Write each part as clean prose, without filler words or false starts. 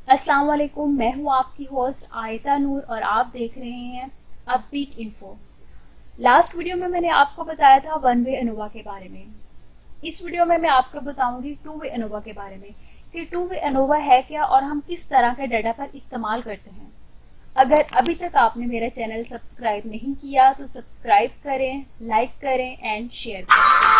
अस्सलाम वालेकुम, मैं हूँ आपकी होस्ट आयता नूर और आप देख रहे हैं अपबीट इन्फो। लास्ट वीडियो में मैंने आपको बताया था वन वे अनोवा के बारे में। इस वीडियो में मैं आपको बताऊंगी टू वे अनोवा के बारे में कि टू वे अनोवा है क्या और हम किस तरह के डाटा पर इस्तेमाल करते हैं। अगर अभी तक आपने मेरा चैनल सब्सक्राइब नहीं किया तो सब्सक्राइब करें, लाइक करें एंड शेयर करें।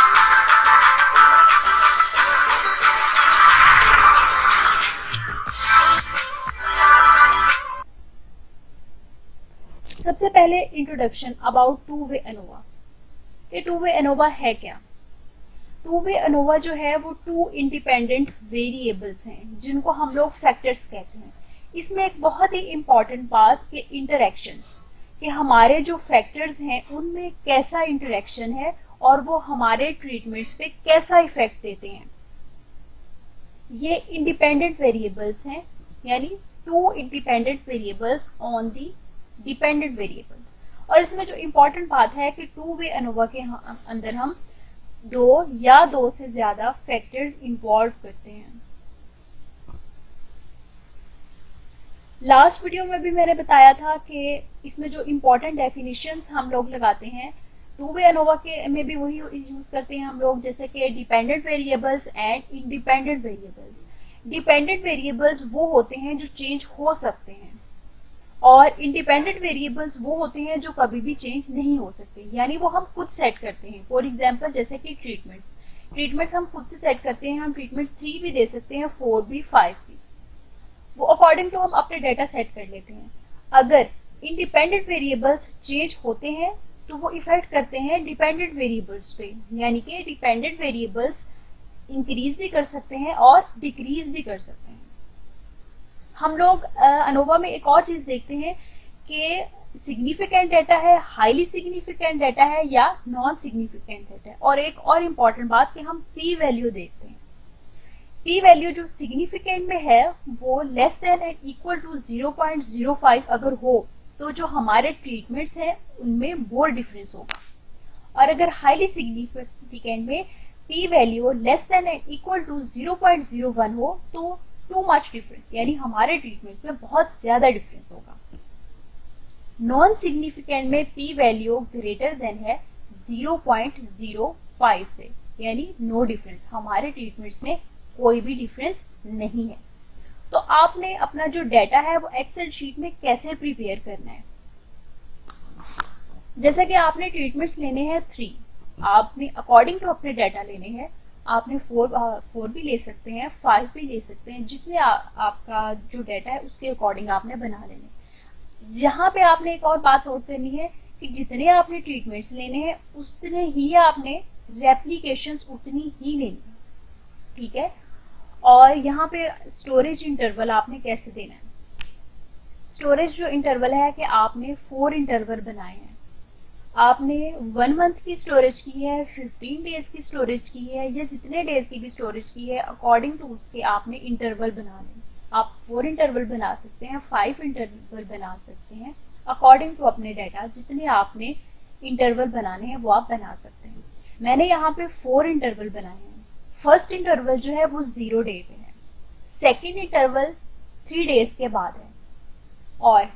सबसे पहले introduction about two way ANOVA. ये टू वे अनोवा है क्या? टू वे अनोवा जो है वो टू इंडिपेंडेंट वेरिएबल्स हैं जिनको हम लोग फैक्टर्स कहते हैं। इसमें एक बहुत ही इंपॉर्टेंट बात कि इंटरेक्शंस, कि हमारे जो फैक्टर्स हैं उनमें कैसा इंटरेक्शन है और वो हमारे ट्रीटमेंट्स पे कैसा इफेक्ट देते हैं। ये इंडिपेंडेंट वेरिएबल्स हैं, यानी two independent variables on the dependent variables. और इसमें जो इम्पोर्टेंट बात है कि टू वे अनोवा के अंदर हम दो या दो से ज्यादा फैक्टर्स इन्वॉल्व करते हैं। लास्ट वीडियो में भी मैंने बताया था कि इसमें जो इम्पोर्टेंट डेफिनेशंस हम लोग लगाते हैं टू वे अनोवा के में भी वही यूज करते हैं हम लोग, जैसे कि dependent variables and independent variables. Dependent variables वो होते हैं जो चेंज हो सकते हैं और इंडिपेंडेंट वेरिएबल्स वो होते हैं जो कभी भी चेंज नहीं हो सकते, यानी वो हम खुद सेट करते हैं। फॉर एग्जांपल जैसे कि ट्रीटमेंट्स हम खुद से सेट करते हैं। हम ट्रीटमेंट्स 3 भी दे सकते हैं, 4 भी, 5 भी, वो अकॉर्डिंग टू हम अपने डाटा सेट कर लेते हैं। अगर इंडिपेंडेंट वेरिएबल्स चेंज होते हैं तो वो इफेक्ट करते हैं डिपेंडेंट वेरिएबल्स पे, यानी कि डिपेंडेंट वेरिएबल्स इंक्रीज भी कर सकते हैं और डिक्रीज भी कर सकते हैं। हम लोग अनोवा में एक और चीज देखते हैं कि सिग्निफिकेंट डाटा है, हाईली सिग्निफिकेंट डाटा है या नॉन सिग्निफिकेंट डाटा है। और एक और इम्पॉर्टेंट बात कि हम पी वैल्यू देखते हैं। पी वैल्यू जो सिग्निफिकेंट में है वो less than and equal to 0.05 अगर हो तो जो हमारे ट्रीटमेंट्स हैं उनमें मोर डिफरेंस होगा। और अगर हाईली सिग्निफिकेंट में P value less than and equal to 0.01 हो तो टू मच डिफरेंस, यानी हमारे ट्रीटमेंट्स में बहुत ज्यादा डिफरेंस होगा। नॉन सिग्निफिकेंट में पी वैल्यू ग्रेटर देन है 0.05 से, यानी नो डिफरेंस, हमारे ट्रीटमेंट्स में कोई भी डिफरेंस नहीं है। तो आपने अपना जो डाटा है वो एक्सेल शीट में कैसे प्रिपेयर करना है। जैसे कि आपने ट्रीटमेंट्स लेने हैं 3, आपने अकॉर्डिंग टू अपने डाटा लेने हैं। आपने 4 भी ले सकते हैं, 5 भी ले सकते हैं, जितने आपका जो डाटा है उसके अकॉर्डिंग आपने बना लेने। यहाँ पे आपने एक और बात नोट करनी है कि जितने आपने ट्रीटमेंट्स लेने हैं उतने ही आपने रेप्लिकेशंस उतनी ही लेनी है, ठीक है। और यहाँ पे स्टोरेज इंटरवल आपने कैसे देना है। स्टोरेज जो इंटरवल है कि आपने 4 इंटरवल बनाए हैं। आपने 1 मंथ की स्टोरेज की है, 15 डेज की स्टोरेज की है या जितने डेज की भी स्टोरेज की है, अकॉर्डिंग टू उसके आपने इंटरवल बनाने। आप 4 इंटरवल बना सकते हैं, 5 इंटरवल बना सकते हैं, अकॉर्डिंग टू अपने डाटा जितने आपने इंटरवल बनाने हैं वो आप बना सकते हैं। मैंने यहाँ पे 4 इंटरवल बनाए हैं। फर्स्ट इंटरवल जो है वो 0 डे पे है, सेकेंड इंटरवल 3 डेज के बाद है और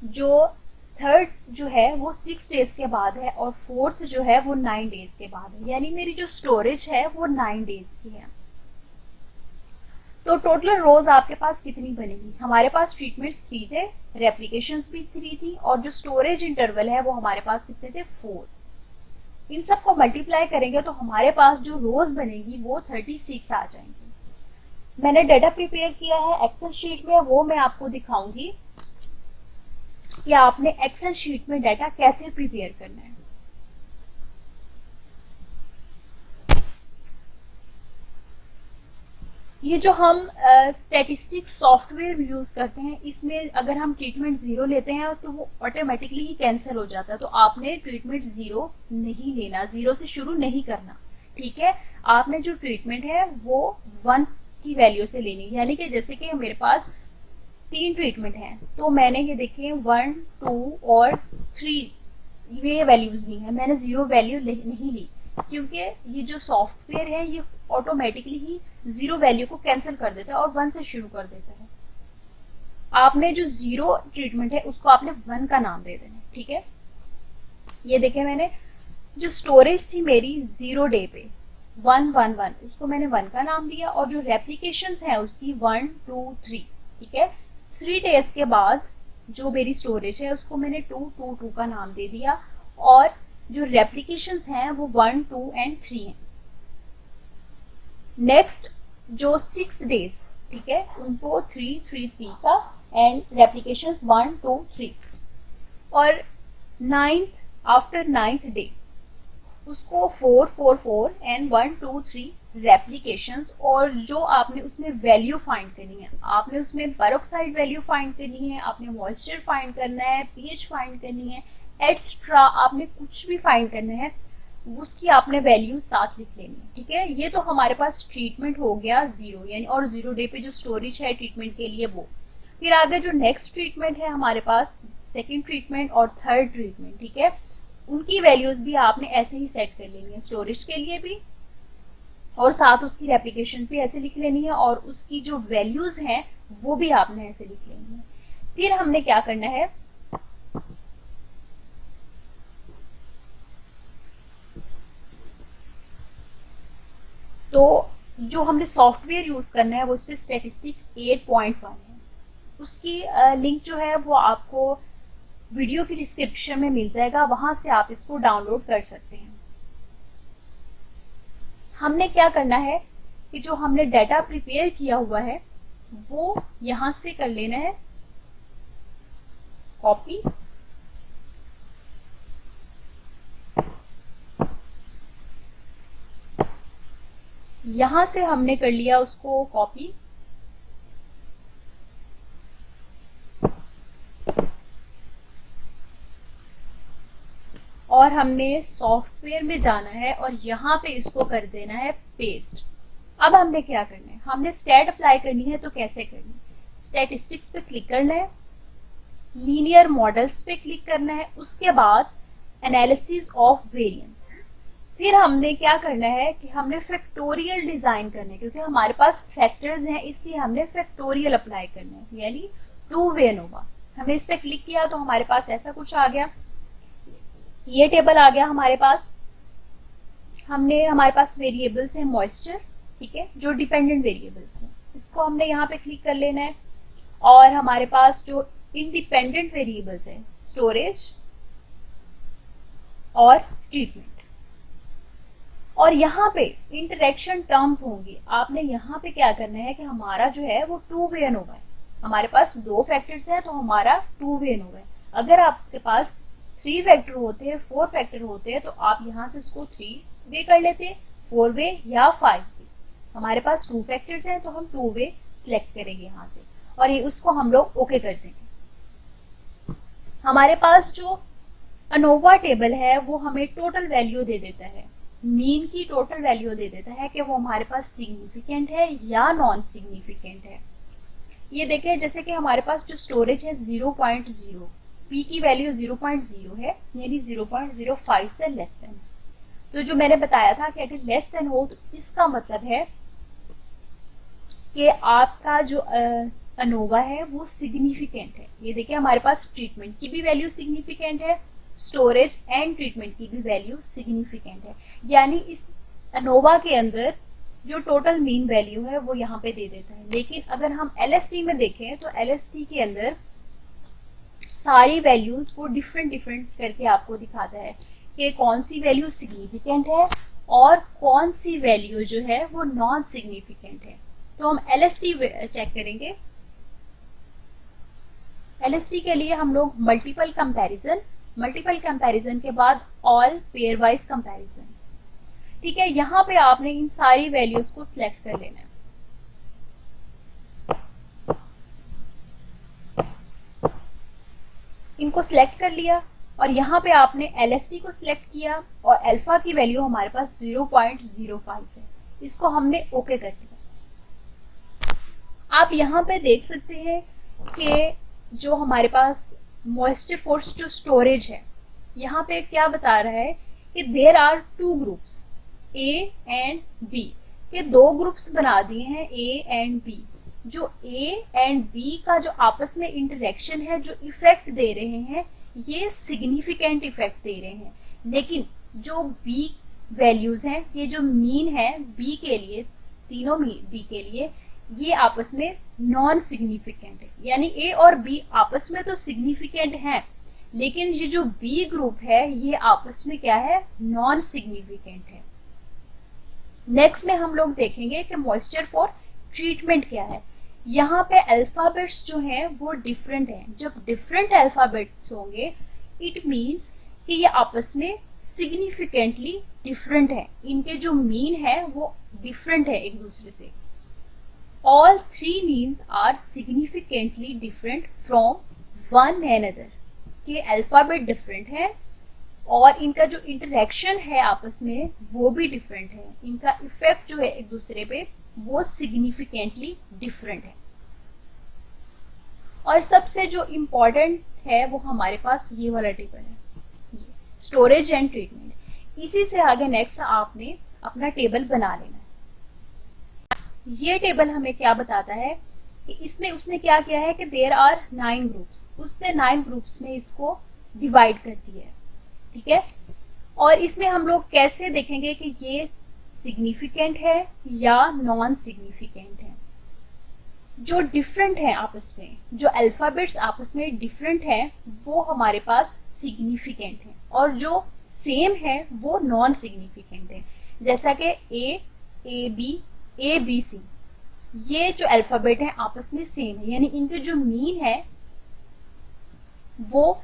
जो थर्ड जो है वो 6 डेज के बाद है और फोर्थ जो है वो 9 डेज के बाद है, यानी मेरी जो स्टोरेज है वो 9 डेज की है। तो टोटल रोज आपके पास कितनी बनेगी? हमारे पास ट्रीटमेंट्स 3 थे, रेप्लिकेशंस भी 3 थी और जो स्टोरेज इंटरवल है वो हमारे पास कितने थे? 4। इन सबको मल्टीप्लाई करेंगे तो हमारे पास जो रोज बनेगी वो 36 आ जाएंगी। मैंने डाटा प्रिपेयर किया है एक्सेल शीट में, वो मैं आपको दिखाऊंगी कि आपने एक्सेल शीट में डाटा कैसे प्रिपेयर करना है। ये जो हम स्टैटिस्टिक्स सॉफ्टवेयर यूज करते हैं इसमें अगर हम ट्रीटमेंट 0 लेते हैं तो वो ऑटोमेटिकली ही कैंसिल हो जाता है। तो आपने ट्रीटमेंट 0 नहीं लेना, 0 से शुरू नहीं करना, ठीक है। आपने जो ट्रीटमेंट है वो 1 की वैल्यू से लेनी, यानी कि जैसे कि मेरे पास 3 ट्रीटमेंट हैं तो मैंने ये देखे 1, 2 और 3 ये वैल्यूज ली है, मैंने 0 वैल्यू नहीं ली क्योंकि ये जो सॉफ्टवेयर है ये ऑटोमेटिकली ही 0 वैल्यू को कैंसिल कर देता है और 1 से शुरू कर देता है। आपने जो 0 ट्रीटमेंट है उसको आपने 1 का नाम दे देना, ठीक है। ये देखे मैंने जो स्टोरेज थी मेरी 0 डे पे 111, उसको मैंने 1 का नाम दिया, और जो रेप्लीकेशंस है उसकी 1 2 3, ठीक है। 3 डेज के बाद जो मेरी स्टोरेज है उसको मैंने 2 2 2 का नाम दे दिया, और जो रेप्लीकेशंस हैं वो 1 2 एंड 3 हैं। नेक्स्ट जो 6 डेज, ठीक है, उनको 3 3 3 का एंड रेप्लीकेशंस 1 2 3, और 9th आफ्टर 9th डे उसको 4 4 4 एंड 1 2 3 रेप्लीकेशंस, और जो आपने उसमें वैल्यू फाइंड करनी है, आपने उसमें पेरोक्साइड वैल्यू फाइंड करनी है, आपने मॉइस्चर फाइंड करना है, पीएच फाइंड करनी है, एक्स्ट्रा आपने कुछ भी फाइंड करना है, उसकी आपने वैल्यू साथ लिख लेनी है, ठीक है। ये तो हमारे पास ट्रीटमेंट हो गया 0 यानी, और 0 डे पे जो स्टोरेज है ट्रीटमेंट के लिए वो। फिर आगे जो नेक्स्ट ट्रीटमेंट है हमारे पास, सेकेंड ट्रीटमेंट और थर्ड ट्रीटमेंट, ठीक है, उनकी वैल्यूज भी आपने ऐसे ही सेट कर लेनी है, स्टोरेज के लिए भी, और साथ उसकी रेप्लीकेशन भी ऐसे लिख लेनी है, और उसकी जो वैल्यूज हैं वो भी आपने ऐसे लिख लेनी है। फिर हमने क्या करना है, तो जो हमने सॉफ्टवेयर यूज करना है वो उस पर स्टैटिस्टिक्स 8.1 है, उसकी लिंक जो है वो आपको वीडियो की डिस्क्रिप्शन में मिल जाएगा, वहां से आप इसको डाउनलोड कर सकते हैं। हमने क्या करना है कि जो हमने डाटा प्रिपेयर किया हुआ है वो यहां से कर लेना है कॉपी, यहां से हमने कर लिया उसको कॉपी, और हमने सॉफ्टवेयर में जाना है और यहाँ पे इसको कर देना है पेस्ट। अब हमने क्या करना है, हमने स्टैट अप्लाई करनी है, तो कैसे करनी है, स्टैटिस्टिक्स पे क्लिक करना है, लीनियर मॉडल्स पे क्लिक करना है, उसके बाद एनालिसिस ऑफ वेरिएंस। फिर हमने क्या करना है कि हमने फैक्टोरियल डिजाइन करना है, क्योंकि हमारे पास फैक्टर्स हैं इसलिए हमने फैक्टोरियल अप्लाई करना है, यानी 2 वे एनोवा। हमने इस पे क्लिक किया तो हमारे पास ऐसा कुछ आ गया, ये टेबल आ गया हमारे पास। हमारे पास वेरिएबल्स हैं मॉइस्चर, ठीक है, जो डिपेंडेंट वेरिएबल्स हैं, इसको हमने यहाँ पे क्लिक कर लेना है, और हमारे पास जो इंडिपेंडेंट वेरिएबल्स हैं स्टोरेज और ट्रीटमेंट, और यहाँ पे इंटरेक्शन टर्म्स होंगी। आपने यहाँ पे क्या करना है कि हमारा जो है वो 2 वे एनोवा है, हमारे पास 2 फैक्टर्स है तो हमारा 2 वे एनोवा है। अगर आपके पास 3 फैक्टर होते हैं, 4 फैक्टर होते हैं, तो आप यहाँ से इसको 3 वे कर लेते, 4 वे या 5 वे। हमारे पास 2 फैक्टर्स हैं तो हम 2 वे सिलेक्ट करेंगे यहाँ से, और ये उसको हम लोग ओके कर देंगे। हमारे पास जो अनोवा टेबल है वो हमें टोटल वैल्यू दे देता है, मीन की टोटल वैल्यू दे देता है कि वो हमारे पास सिग्निफिकेंट है या नॉन सिग्निफिकेंट है। ये देखें, जैसे कि हमारे पास जो स्टोरेज है 0.0, पी की वैल्यू 0.0 है, यानी 0.05 से लेस देन। तो जो मैंने बताया था कि अगर लेस देन हो तो इसका मतलब है कि आपका जो अनोवा है वो सिग्निफिकेंट है। ये देखिए हमारे पास ट्रीटमेंट की भी वैल्यू सिग्निफिकेंट है, स्टोरेज एंड ट्रीटमेंट की भी वैल्यू सिग्निफिकेंट है, यानी इस अनोवा के अंदर जो टोटल मीन वैल्यू है वो यहाँ पे दे देता है। लेकिन अगर हम एलएसटी में देखें तो एलएसटी के अंदर सारी वैल्यूज वो डिफरेंट करके आपको दिखाता है कि कौन सी वैल्यू सिग्निफिकेंट है और कौन सी वैल्यू जो है वो नॉन सिग्निफिकेंट है। तो हम एलएसटी चेक करेंगे। एलएसटी के लिए हम लोग मल्टीपल कंपैरिजन के बाद ऑल पेयर वाइज कंपैरिजन, ठीक है। यहाँ पे आपने इन सारी वैल्यूज को सिलेक्ट कर लेना है। इनको सिलेक्ट कर लिया और यहाँ पे आपने एलएसटी को सिलेक्ट किया और अल्फा की वैल्यू हमारे पास 0.05 है, इसको हमने ओके कर दिया। आप यहाँ पे देख सकते हैं कि जो हमारे पास मॉइस्चर फोर्स जो स्टोरेज है, यहाँ पे क्या बता रहा है कि there are 2 groups A and B, ये 2 ग्रुप्स बना दिए हैं A एंड B। जो ए एंड बी का जो आपस में इंटरेक्शन है, जो इफेक्ट दे रहे हैं, ये सिग्निफिकेंट इफेक्ट दे रहे हैं। लेकिन जो बी वैल्यूज हैं, ये जो मीन है बी के लिए, तीनों बी के लिए, ये आपस में नॉन सिग्निफिकेंट है। यानी ए और बी आपस में तो सिग्निफिकेंट हैं, लेकिन ये जो बी ग्रुप है ये आपस में क्या है, नॉन सिग्निफिकेंट है। नेक्स्ट में हम लोग देखेंगे कि मॉइस्चर फॉर ट्रीटमेंट क्या है। यहाँ पे अल्फाबेट्स जो हैं वो डिफरेंट हैं। जब डिफरेंट अल्फाबेट्स होंगे, इट मीन्स कि ये आपस में सिग्निफिकेंटली डिफरेंट है, इनके जो मीन है वो डिफरेंट है एक दूसरे से। All three means are significantly different from one another, के अल्फाबेट डिफरेंट है और इनका जो इंटरेक्शन है आपस में वो भी डिफरेंट है, इनका इफेक्ट जो है एक दूसरे पे वो सिग्निफिकेंटली डिफरेंट है। और सबसे जो इम्पोर्टेंट है वो हमारे पास ये वाला टेबल है, स्टोरेज एंड ट्रीटमेंट। इसी से आगे नेक्स्ट आपने अपना टेबल बना लेना है। ये टेबल हमें क्या बताता है कि इसमें उसने क्या किया है कि देयर आर 9 ग्रुप्स, उसने 9 ग्रुप्स में इसको डिवाइड कर दिया है, ठीक है। और इसमें हम लोग कैसे देखेंगे कि ये सिग्निफिकेंट है या नॉन सिग्निफिकेंट है। जो डिफरेंट है आपस में, जो अल्फाबेट्स आपस में डिफरेंट है वो हमारे पास सिग्निफिकेंट है, और जो सेम है वो नॉन सिग्निफिकेंट है। जैसा कि ए बी सी, ये जो अल्फाबेट है आपस में सेम है, यानी इनके जो मीन है वो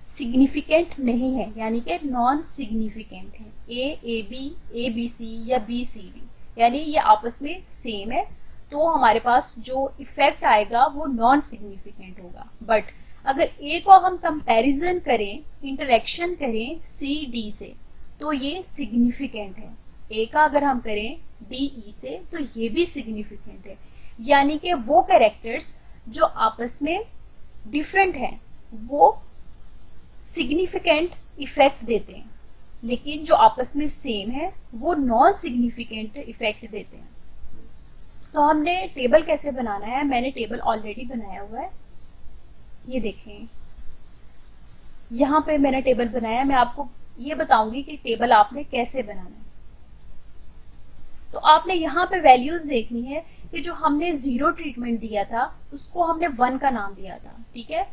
सिग्निफिकेंट नहीं है, यानी कि नॉन सिग्निफिकेंट है। ए बी सी या बी सी डी, यानी ये आपस में सेम है, तो हमारे पास जो इफेक्ट आएगा वो नॉन सिग्निफिकेंट होगा। बट अगर ए को हम कंपैरिजन करें, इंटरेक्शन करें सी डी से, तो ये सिग्निफिकेंट है। ए का अगर हम करें डी ई से, तो ये भी सिग्निफिकेंट है। यानी कि वो कैरेक्टर्स जो आपस में डिफरेंट हैं वो सिग्निफिकेंट इफेक्ट देते हैं, लेकिन जो आपस में सेम है वो नॉन सिग्निफिकेंट इफेक्ट देते हैं। तो हमने टेबल कैसे बनाना है, मैंने टेबल ऑलरेडी बनाया हुआ है, ये देखें यहाँ पे मैंने टेबल बनाया। मैं आपको ये बताऊंगी कि टेबल आपने कैसे बनाना है। तो आपने यहाँ पे वैल्यूज देखनी है कि जो हमने 0 ट्रीटमेंट दिया था उसको हमने 1 का नाम दिया था, ठीक है।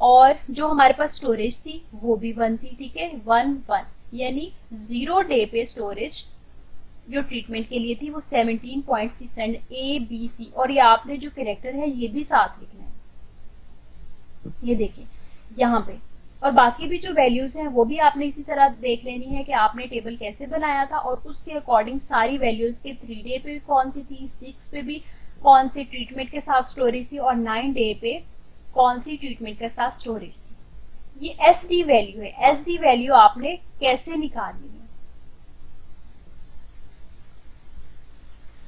और जो हमारे पास स्टोरेज थी वो भी 1 थी, ठीक है, 1 1, यानी 0 डे पे स्टोरेज जो ट्रीटमेंट के लिए थी वो 17.6 एंड ए बी सी, और ये आपने जो कैरेक्टर है ये भी साथ लिखना है, ये देखिए यहाँ पे। और बाकी भी जो वैल्यूज हैं वो भी आपने इसी तरह देख लेनी है कि आपने टेबल कैसे बनाया था और उसके अकॉर्डिंग सारी वैल्यूज के 3 डे पे कौन सी थी, 6 पे भी कौन सी ट्रीटमेंट के साथ स्टोरेज थी, और 9 डे पे कौन सी ट्रीटमेंट के साथ स्टोरेज थी। ये एस डी वैल्यू है। एस डी वैल्यू आपने कैसे निकालनी है,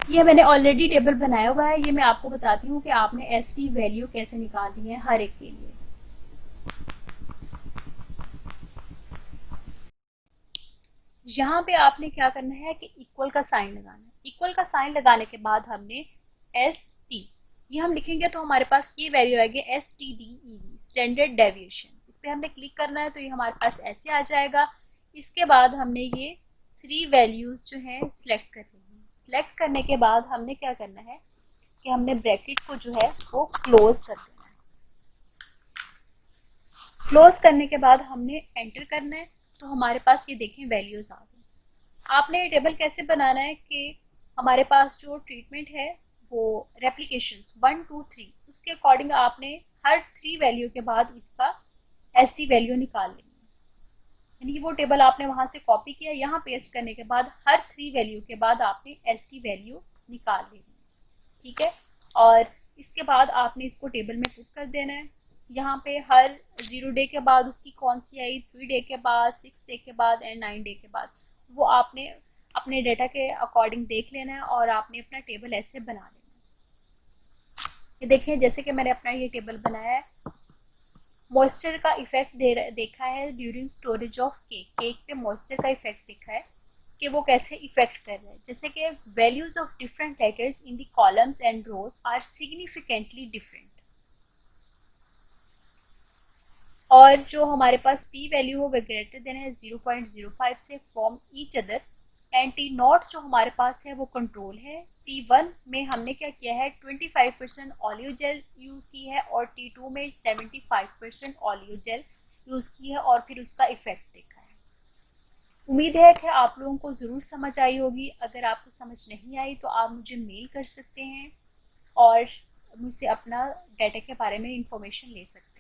ये मैंने ऑलरेडी टेबल बनाया हुआ है, ये मैं आपको बताती हूँ कि आपने एस डी वैल्यू कैसे निकालनी है हर एक के लिए। यहाँ पे आपने क्या करना है कि इक्वल का साइन लगाना है। इक्वल का साइन लगाने के बाद हमने एस टी ये हम लिखेंगे तो हमारे पास ये वैल्यू आएगी S T D E V, standard deviation. इस पर हमने क्लिक करना है तो ये हमारे पास ऐसे आ जाएगा। इसके बाद हमने ये 3 वैल्यूज जो है सिलेक्ट कर लेंगे। सिलेक्ट करने के बाद हमने क्या करना है कि हमने ब्रैकेट को जो है वो क्लोज कर देना है। क्लोज करने के बाद हमने एंटर करना है, तो हमारे पास ये देखें वैल्यूज आ गई। आपने ये टेबल कैसे बनाना है कि हमारे पास जो ट्रीटमेंट है वो रेप्लिकेशंस 1 2 3, उसके अकॉर्डिंग आपने हर 3 वैल्यू के बाद इसका एस डी वैल्यू निकाल लेंगे। यानी वो टेबल आपने वहां से कॉपी किया, यहाँ पेस्ट करने के बाद हर 3 वैल्यू के बाद आपने एस डी वैल्यू निकाल लेनी है, ठीक है। और इसके बाद आपने इसको टेबल में पुट कर देना है। यहाँ पे हर 0 डे के बाद उसकी कौन सी आई, 3 डे के बाद, 6 डे के बाद एंड 9 डे के बाद, वो आपने अपने डेटा के अकॉर्डिंग देख लेना है और आपने अपना टेबल ऐसे बना लेना है। ये देखिए जैसे कि मैंने अपना ये टेबल बनाया है। मॉइस्चर का इफेक्ट देखा है during storage of cake. Cake पे मॉइस्चर का इफेक्ट देखा है। कि वो कैसे इफेक्ट कर रहे हैं। जैसे कि values of different letters in the columns and rows are significantly different. और जो हमारे पास p वैल्यू हो वह ग्रेटर देन है 0.05 से from each other. And T not जो हमारे पास है वो कंट्रोल है। T1 में हमने क्या किया है 25% ऑलियो जेल यूज की है और T2 में 75% ऑलियो जेल यूज की है और फिर उसका इफेक्ट देखा है। उम्मीद है कि आप लोगों को ज़रूर समझ आई होगी। अगर आपको समझ नहीं आई तो आप मुझे मेल कर सकते हैं और मुझसे अपना डाटा के बारे में इंफॉर्मेशन ले सकते हैं।